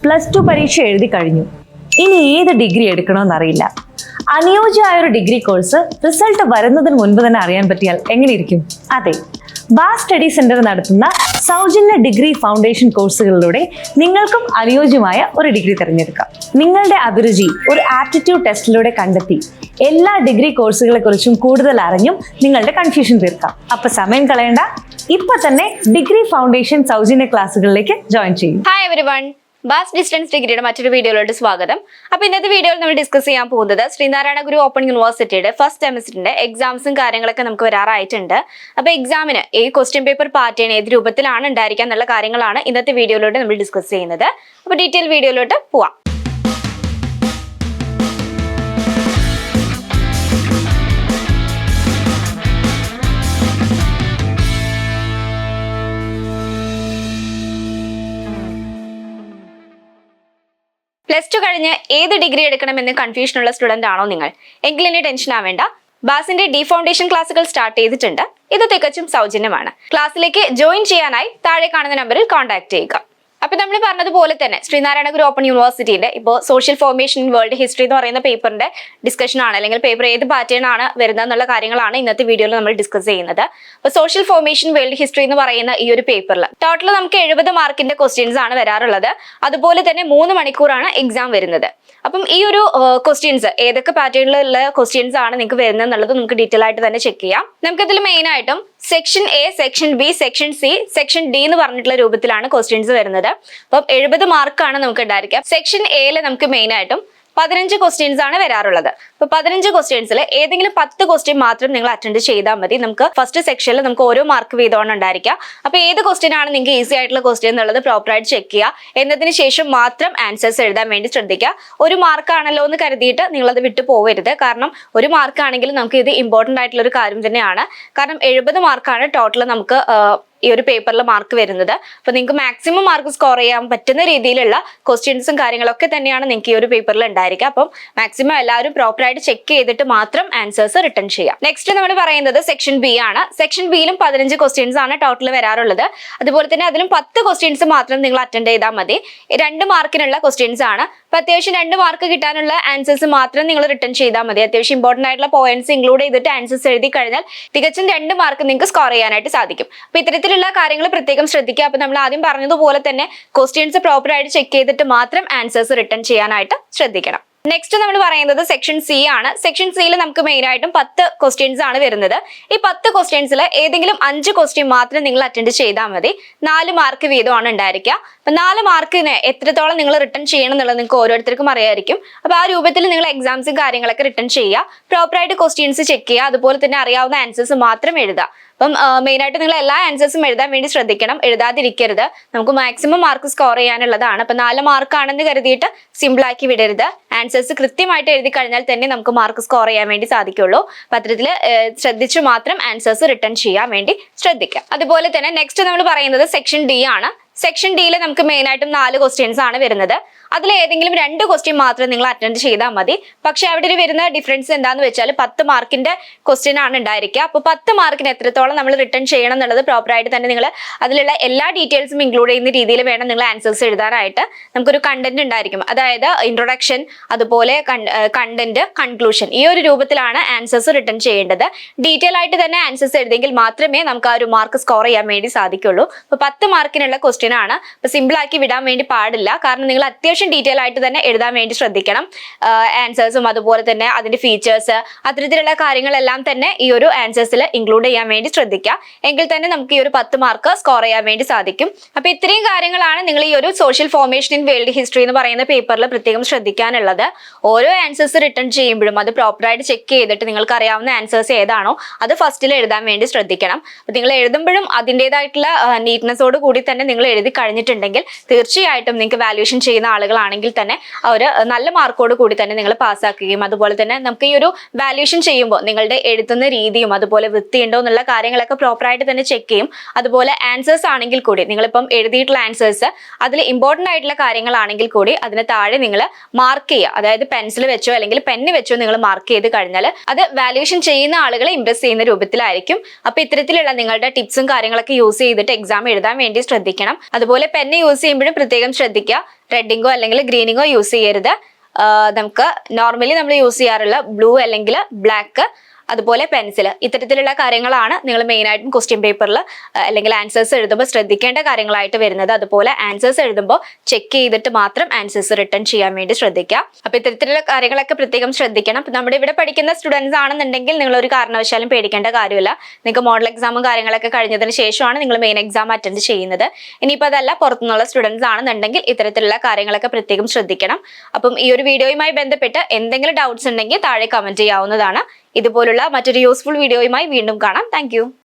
+2 പരീക്ഷ എഴുതി കഴിഞ്ഞു. ഇനി ഏത് ഡിഗ്രി എടുക്കണമെന്നറിയില്ല. അനുയോജ്യമായ ഒരു ഡിഗ്രി കോഴ്സ് റിസൾട്ട് വരുന്നതിന് മുൻപ് തന്നെ അറിയാൻ പറ്റിയാൽ എങ്ങനെയിരിക്കും? അതെ, ബാസ് സ്റ്റഡി സെന്റർ നടത്തുന്ന സൗജന്യ ഡിഗ്രി ഫൗണ്ടേഷൻ കോഴ്സുകളിലൂടെ നിങ്ങൾക്കും അനുയോജ്യമായ ഒരു ഡിഗ്രി തിരഞ്ഞെടുക്കാം. നിങ്ങളുടെ അഭിരുചി ഒരു ആപ്റ്റിറ്റ്യൂഡ് ടെസ്റ്റിലൂടെ കണ്ടെത്തി എല്ലാ ഡിഗ്രി കോഴ്സുകളെ കുറിച്ചും കൂടുതൽ അറിഞ്ഞും നിങ്ങളുടെ കൺഫ്യൂഷൻ തീർക്കാം. അപ്പൊ സമയം കളയണ്ട, ഇപ്പൊ തന്നെ ഡിഗ്രി ഫൗണ്ടേഷൻ സൗജന്യ ക്ലാസ്സുകളിലേക്ക് ജോയിൻ ചെയ്യും. ഹായ് എവരിവൺ, ബാസ് ഡിസ്റ്റൻസ് ഡിഗ്രിയുടെ മറ്റൊരു വീഡിയോയിലോട്ട് സ്വാഗതം. അപ്പോൾ ഇന്നത്തെ വീഡിയോയിൽ നമ്മൾ ഡിസ്കസ് ചെയ്യാൻ പോകുന്നത് ശ്രീനാരായണ ഗുരു ഓപ്പൺ യൂണിവേഴ്സിറ്റിയുടെ ഫസ്റ്റ് സെമസ്റ്ററിന്റെ എക്സാംസും കാര്യങ്ങളൊക്കെ നമുക്ക് വരാറായിട്ടുണ്ട്. അപ്പോൾ എക്സാമിന് ഈ ക്വസ്റ്റ്യൻ പേപ്പർ പാറ്റേൺ ഏത് രൂപത്തിലാണ് ഉണ്ടായിരിക്കുക എന്നുള്ള കാര്യങ്ങളാണ് ഇന്നത്തെ വീഡിയോയിലോട്ട് നമ്മൾ ഡിസ്കസ് ചെയ്യുന്നത്. അപ്പോൾ ഡീറ്റെയിൽ വീഡിയോയിലോട്ട് പോവാം. +2 കഴിഞ്ഞ് ഏത് ഡിഗ്രി എടുക്കണമെന്ന് കൺഫ്യൂഷനുള്ള സ്റ്റുഡന്റ് ആണോ നിങ്ങൾ? എങ്കിൽ ഇനി ടെൻഷൻ ആവേണ്ട. ബാസിന്റെ ഡി ഫൗണ്ടേഷൻ ക്ലാസുകൾ സ്റ്റാർട്ട് ചെയ്തിട്ടുണ്ട്. ഇത് തികച്ചും സൗജന്യമാണ്. ക്ലാസ്സിലേക്ക് ജോയിൻ ചെയ്യാനായി താഴെ കാണുന്ന നമ്പറിൽ കോൺടാക്ട് ചെയ്യുക. അപ്പൊ നമ്മൾ പറഞ്ഞതുപോലെ തന്നെ ശ്രീനാരായണ ഗുരു ഓപ്പൺ യൂണിവേഴ്സിറ്റിയുടെ ഇപ്പോൾ social formation in world history എന്ന് പറയുന്ന പേപ്പറിന്റെ ഡിസ്കഷൻ ആണ്, അല്ലെങ്കിൽ പേപ്പർ ഏത് പാറ്റേൺ ആണ് വരുന്നത് എന്നുള്ള കാര്യങ്ങളാണ് ഇന്നത്തെ വീഡിയോയിൽ നമ്മൾ ഡിസ്കസ് ചെയ്യുന്നത്. അപ്പൊ സോഷ്യൽ ഫോർമേഷൻ വേൾഡ് ഹിസ്റ്ററി എന്ന് പറയുന്ന ഈ ഒരു പേപ്പറിൽ ടോട്ടൽ നമുക്ക് 70 മാർക്കിന്റെ ക്വസ്റ്റ്യൻസ് ആണ് വരാറുള്ളത്. അതുപോലെ തന്നെ 3 മണിക്കൂറാണ് എക്സാം വരുന്നത്. അപ്പം ഈ ഒരു ക്വസ്റ്റ്യൻസ് ഏതൊക്കെ പാറ്റേണിലുള്ള ക്വസ്റ്റ്യൻസ് ആണ് നിങ്ങൾക്ക് വരുന്നത് എന്നുള്ളത് നമുക്ക് ഡീറ്റെയിൽ ആയിട്ട് തന്നെ ചെക്ക് ചെയ്യാം. നമുക്കിതിൽ മെയിൻ ആയിട്ടും section A, section B, section C, section D എന്ന് പറഞ്ഞിട്ടുള്ള രൂപത്തിലാണ് ക്വസ്റ്റ്യൻസ് വരുന്നത്. അപ്പം 70 മാർക്കാണ് നമുക്ക് ഉണ്ടായിരിക്കുക. സെക്ഷൻ എയിൽ നമുക്ക് മെയിൻ ആയിട്ടും 15 ക്വസ്റ്റ്യൻസ് ആണ് വരാറുള്ളത്. അപ്പൊ 15 ക്വസ്റ്റ്യൻസിൽ ഏതെങ്കിലും 10 ക്വസ്റ്റ്യൻ മാത്രം നിങ്ങൾ അറ്റൻഡ് ചെയ്താൽ മതി. നമുക്ക് ഫസ്റ്റ് സെക്ഷനിൽ നമുക്ക് ഓരോ മാർക്ക് വീതമാണ് ഉണ്ടായിരിക്കുക. അപ്പൊ ഏത് ക്വസ്റ്റ്യൻ ആണ് നിങ്ങൾക്ക് ഈസി ആയിട്ടുള്ള ക്വസ്റ്റ്യൻ എന്നുള്ളത് പ്രോപ്പറായിട്ട് ചെക്ക് ചെയ്യുക. എന്നതിന് ശേഷം മാത്രം ആൻസേഴ്സ് എഴുതാൻ വേണ്ടി ശ്രദ്ധിക്കുക. ഒരു മാർക്കാണല്ലോ എന്ന് കരുതിയിട്ട് നിങ്ങളത് വിട്ടു പോകരുത്. കാരണം ഒരു മാർക്കാണെങ്കിൽ നമുക്ക് ഇത് ഇമ്പോർട്ടന്റ് ആയിട്ടുള്ള ഒരു കാര്യം തന്നെയാണ്. കാരണം 70 മാർക്കാണ് ടോട്ടൽ നമുക്ക് ഈ ഒരു പേപ്പറിൽ മാർക്ക് വരുന്നത്. അപ്പൊ നിങ്ങൾക്ക് മാക്സിമം മാർക്ക് സ്കോർ ചെയ്യാൻ പറ്റുന്ന രീതിയിലുള്ള ക്വസ്റ്റ്യൻസും കാര്യങ്ങളൊക്കെ തന്നെയാണ് നിങ്ങൾക്ക് ഈ ഒരു പേപ്പറിൽ ഉണ്ടായിരിക്കുക. അപ്പം മാക്സിമം എല്ലാവരും പ്രോപ്പറായിട്ട് ചെക്ക് ചെയ്തിട്ട് മാത്രം ആൻസേഴ്സ് റിട്ടേൺ ചെയ്യാം. നെക്സ്റ്റ് നമ്മൾ പറയുന്നത് സെക്ഷൻ ബി ആണ്. സെക്ഷൻ ബിയിലും 15 ക്വസ്റ്റ്യൻസ് ആണ് ടോട്ടൽ വരാറുള്ളത്. അതുപോലെ തന്നെ അതിലും 10 ക്വസ്റ്റ്യൻസ് മാത്രം നിങ്ങൾ അറ്റൻഡ് ചെയ്താൽ മതി. 2 മാർക്കിനുള്ള ക്വസ്റ്റ്യൻസ് ആണ്. അപ്പൊ അത്യാവശ്യം 2 മാർക്ക് കിട്ടാനുള്ള ആൻസേഴ്സ് മാത്രം നിങ്ങൾ റിട്ടേൺ ചെയ്താൽ മതി. അത്യാവശ്യം ഇമ്പോർട്ടന്റ് ആയിട്ടുള്ള പോയിന്റ്സ് ഇൻക്ലൂഡ് ചെയ്തിട്ട് ആൻസേഴ്സ് എഴുതി കഴിഞ്ഞാൽ തികച്ചും 2 മാർക്ക് നിങ്ങൾക്ക് സ്കോർ ചെയ്യാനായിട്ട് സാധിക്കും. അപ്പൊ ഇത്തരത്തിലുള്ള കാര്യങ്ങൾ പ്രത്യേകം ശ്രദ്ധിക്കുക. അപ്പൊ നമ്മൾ ആദ്യം പറഞ്ഞതുപോലെ തന്നെ ക്വസ്റ്റ്യൻസ് പ്രോപ്പർ ആയിട്ട് ചെക്ക് ചെയ്തിട്ട് മാത്രം ആൻസേഴ്സ് റിട്ടേൺ ചെയ്യാനായിട്ട് ശ്രദ്ധിക്കണം. നെക്സ്റ്റ് നമ്മൾ പറയുന്നത് സെക്ഷൻ സി ആണ്. സെക്ഷൻ സിയിൽ നമുക്ക് മെയിൻ ആയിട്ടും 10 ക്വസ്റ്റ്യൻസ് ആണ് വരുന്നത്. ഈ 10 ക്വസ്റ്റ്യൻസിൽ ഏതെങ്കിലും 5 ക്വസ്റ്റ്യൻ മാത്രം നിങ്ങൾ അറ്റൻഡ് ചെയ്താൽ മതി. 4 മാർക്ക് വീതമാണ് ഉണ്ടായിരിക്കുക. അപ്പൊ 4 മാർക്കിന് എത്രത്തോളം നിങ്ങൾ റിട്ടേൺ ചെയ്യണം എന്നുള്ളത് നിങ്ങൾക്ക് ഓരോരുത്തർക്കും അറിയായിരിക്കും. അപ്പൊ ആ രൂപത്തിൽ നിങ്ങൾ എക്സാംസും കാര്യങ്ങളൊക്കെ റിട്ടേൺ ചെയ്യുക. പ്രോപ്പറായിട്ട് ക്വസ്റ്റ്യൻസ് ചെക്ക് ചെയ്യുക. അതുപോലെ തന്നെ അറിയാവുന്ന ആൻസേഴ്സ് മാത്രം എഴുതുക. അപ്പം മെയിൻ ആയിട്ട് നിങ്ങൾ എല്ലാ ആൻസേഴ്സും എഴുതാൻ വേണ്ടി ശ്രദ്ധിക്കണം. എഴുതാതിരിക്കരുത്. നമുക്ക് മാക്സിമം മാർക്ക് സ്കോർ ചെയ്യാനുള്ളതാണ്. അപ്പൊ 4 മാർക്കാണെന്ന് കരുതിയിട്ട് സിമ്പിൾ ആക്കി വിടരുത്. ആൻസേഴ്സ് കൃത്യമായിട്ട് എഴുതി കഴിഞ്ഞാൽ തന്നെ നമുക്ക് മാർക്ക് സ്കോർ ചെയ്യാൻ വേണ്ടി സാധിക്കുള്ളൂ. പത്രത്തിൽ ശ്രദ്ധിച്ചു മാത്രം ആൻസേഴ്സ് റിട്ടേൺ ചെയ്യാൻ വേണ്ടി ശ്രദ്ധിക്കാം. അതുപോലെ തന്നെ നെക്സ്റ്റ് നമ്മൾ പറയുന്നത് സെക്ഷൻ ഡി ആണ്. സെക്ഷൻ ഡിയിൽ നമുക്ക് മെയിൻ ആയിട്ടും 4 ക്വസ്റ്റ്യൻസ് ആണ് വരുന്നത്. അതിൽ ഏതെങ്കിലും 2 ക്വസ്റ്റ്യൻ മാത്രം നിങ്ങൾ അറ്റൻഡ് ചെയ്താൽ മതി. പക്ഷെ അവിടെ വരുന്ന ഡിഫറൻസ് എന്താന്ന് വെച്ചാൽ 10 മാർക്കിന്റെ ക്വസ്റ്റ്യൻ ആണ് ഉണ്ടായിരിക്കുക. അപ്പൊ 10 മാർക്കിന് എത്രത്തോളം നമ്മൾ റിട്ടേൺ ചെയ്യണം എന്നുള്ളത് പ്രോപ്പറായിട്ട് തന്നെ നിങ്ങൾ അതിലുള്ള എല്ലാ ഡീറ്റെയിൽസും ഇൻക്ലൂഡ് ചെയ്യുന്ന രീതിയിൽ വേണം നിങ്ങൾ ആൻസേഴ്സ് എഴുതാനായിട്ട്. നമുക്കൊരു കണ്ടന്റ് ഉണ്ടായിരിക്കും. അതായത് ഇൻട്രൊഡക്ഷൻ, അതുപോലെ കണ്ടന്റ്, കൺക്ലൂഷൻ, ഈ ഒരു രൂപത്തിലാണ് ആൻസേഴ്സ് റിട്ടേൺ ചെയ്യേണ്ടത്. ഡീറ്റെയിൽ ആയിട്ട് തന്നെ ആൻസേഴ്സ് എഴുതിയെങ്കിൽ മാത്രമേ നമുക്ക് ആ ഒരു മാർക്ക് സ്കോർ ചെയ്യാൻ വേണ്ടി സാധിക്കുള്ളൂ. അപ്പൊ 10 മാർക്കിനുള്ള ക്വസ്റ്റ്യൻ ആണ്. അപ്പൊ സിമ്പിൾ ആക്കി വിടാൻ വേണ്ടി പാടില്ല. കാരണം നിങ്ങൾ അത്യാവശ്യം ഡീറ്റെയിൽ ആയിട്ട് തന്നെ എഴുതാൻ വേണ്ടി ശ്രദ്ധിക്കണം. ആൻസേഴ്സും അതുപോലെ തന്നെ അതിന്റെ ഫീച്ചേഴ്സ്, അത്തരത്തിലുള്ള കാര്യങ്ങളെല്ലാം തന്നെ ഈ ഒരു ആൻസേഴ്സിൽ ഇൻക്ലൂഡ് ചെയ്യാൻ വേണ്ടി ശ്രദ്ധിക്കുക. എങ്കിൽ തന്നെ നമുക്ക് ഈ ഒരു 10 മാർക്ക് സ്കോർ ചെയ്യാൻ വേണ്ടി സാധിക്കും. അപ്പൊ ഇത്രയും കാര്യങ്ങളാണ് നിങ്ങൾ ഈ ഒരു social formation in world history എന്ന് പറയുന്ന പേപ്പറിൽ പ്രത്യേകം ശ്രദ്ധിക്കാനുള്ളത്. ഓരോ ആൻസേഴ്സ് റിട്ടേൺ ചെയ്യുമ്പോഴും അത് പ്രോപ്പറായിട്ട് ചെക്ക് ചെയ്തിട്ട് നിങ്ങൾക്ക് അറിയാവുന്ന ആൻസേഴ്സ് ഏതാണോ അത് ഫസ്റ്റിൽ എഴുതാൻ വേണ്ടി ശ്രദ്ധിക്കണം. അപ്പൊ നിങ്ങൾ എഴുതുമ്പോഴും അതിൻ്റെതായിട്ടുള്ള നീറ്റ്നെസ്സോട് കൂടി തന്നെ നിങ്ങൾ എഴുതി കഴിഞ്ഞിട്ടുണ്ടെങ്കിൽ തീർച്ചയായിട്ടും നിങ്ങൾക്ക് വാല്യൂഷൻ ചെയ്യുന്ന ആളുകളാണെങ്കിൽ തന്നെ അവർ നല്ല മാർക്കോട് കൂടി തന്നെ നിങ്ങൾ പാസ്സാക്കുകയും അതുപോലെ തന്നെ നമുക്ക് ഈ ഒരു വാല്യൂഷൻ ചെയ്യുമ്പോൾ നിങ്ങളുടെ എഴുതുന്ന രീതിയും അതുപോലെ വൃത്തിയുണ്ടോ എന്നുള്ള കാര്യങ്ങളൊക്കെ പ്രോപ്പറായിട്ട് തന്നെ ചെക്ക് ചെയ്യും. അതുപോലെ ആൻസേഴ്സ് ആണെങ്കിൽ കൂടി നിങ്ങളിപ്പം എഴുതിയിട്ടുള്ള ആൻസേഴ്സ് അതിൽ ഇമ്പോർട്ടൻ്റ് ആയിട്ടുള്ള കാര്യങ്ങളാണെങ്കിൽ കൂടി അതിന് താഴെ നിങ്ങൾ മാർക്ക് ചെയ്യുക. അതായത് പെൻസിൽ വെച്ചോ അല്ലെങ്കിൽ പെന്ന് വെച്ചോ നിങ്ങൾ മാർക്ക് ചെയ്ത് കഴിഞ്ഞാൽ അത് വാല്യൂഷൻ ചെയ്യുന്ന ആളുകളെ ഇംപ്രസ് ചെയ്യുന്ന രൂപത്തിലായിരിക്കും. അപ്പൊ ഇത്തരത്തിലുള്ള നിങ്ങളുടെ ടിപ്സും കാര്യങ്ങളൊക്കെ യൂസ് ചെയ്തിട്ട് എക്സാം എഴുതാൻ വേണ്ടി ശ്രദ്ധിക്കണം. അതുപോലെ പെന്ന് യൂസ് ചെയ്യുമ്പോഴും പ്രത്യേകം ശ്രദ്ധിക്കുക. റെഡിങ്ങോ അല്ലെങ്കിൽ ഗ്രീനിങ്ങോ യൂസ് ചെയ്യരുത്. നമുക്ക് നോർമലി നമ്മൾ യൂസ് ചെയ്യാറുള്ള ബ്ലൂ അല്ലെങ്കിൽ ബ്ലാക്ക്, അതുപോലെ പെൻസിൽ, ഇത്തരത്തിലുള്ള കാര്യങ്ങളാണ് നിങ്ങൾ മെയിൻ ആയിട്ടും ക്വസ്റ്റ്യൻ പേപ്പറിൽ അല്ലെങ്കിൽ ആൻസേഴ്സ് എഴുതുമ്പോൾ ശ്രദ്ധിക്കേണ്ട കാര്യങ്ങളായിട്ട് വരുന്നത്. അതുപോലെ ആൻസേഴ്സ് എഴുതുമ്പോൾ ചെക്ക് ചെയ്തിട്ട് മാത്രം ആൻസേഴ്സ് റിട്ടേൺ ചെയ്യാൻ വേണ്ടി ശ്രദ്ധിക്കുക. അപ്പൊ ഇത്തരത്തിലുള്ള കാര്യങ്ങളൊക്കെ പ്രത്യേകം ശ്രദ്ധിക്കണം. അപ്പൊ നമ്മുടെ ഇവിടെ പഠിക്കുന്ന സ്റ്റുഡൻസ് ആണെന്നുണ്ടെങ്കിൽ നിങ്ങൾ ഒരു കാരണവശാലും പേടിക്കേണ്ട കാര്യമില്ല. നിങ്ങൾക്ക് മോഡൽ എക്സാമും കാര്യങ്ങളൊക്കെ കഴിഞ്ഞതിന് ശേഷമാണ് നിങ്ങൾ മെയിൻ എക്സാം അറ്റൻഡ് ചെയ്യുന്നത്. ഇനിയിപ്പോൾ അതല്ല, പുറത്തുനിന്നുള്ള സ്റ്റുഡൻസ് ആണെന്നുണ്ടെങ്കിൽ ഇത്തരത്തിലുള്ള കാര്യങ്ങളൊക്കെ പ്രത്യേകം ശ്രദ്ധിക്കണം. അപ്പം ഈ ഒരു വീഡിയോയുമായി ബന്ധപ്പെട്ട് എന്തെങ്കിലും ഡൗട്ട്സ് ഉണ്ടെങ്കിൽ താഴെ കമന്റ് ചെയ്യാവുന്നതാണ്. ഇതുപോലുള്ള മറ്റൊരു യൂസ്ഫുൾ വീഡിയോയുമായി വീണ്ടും കാണാം. താങ്ക്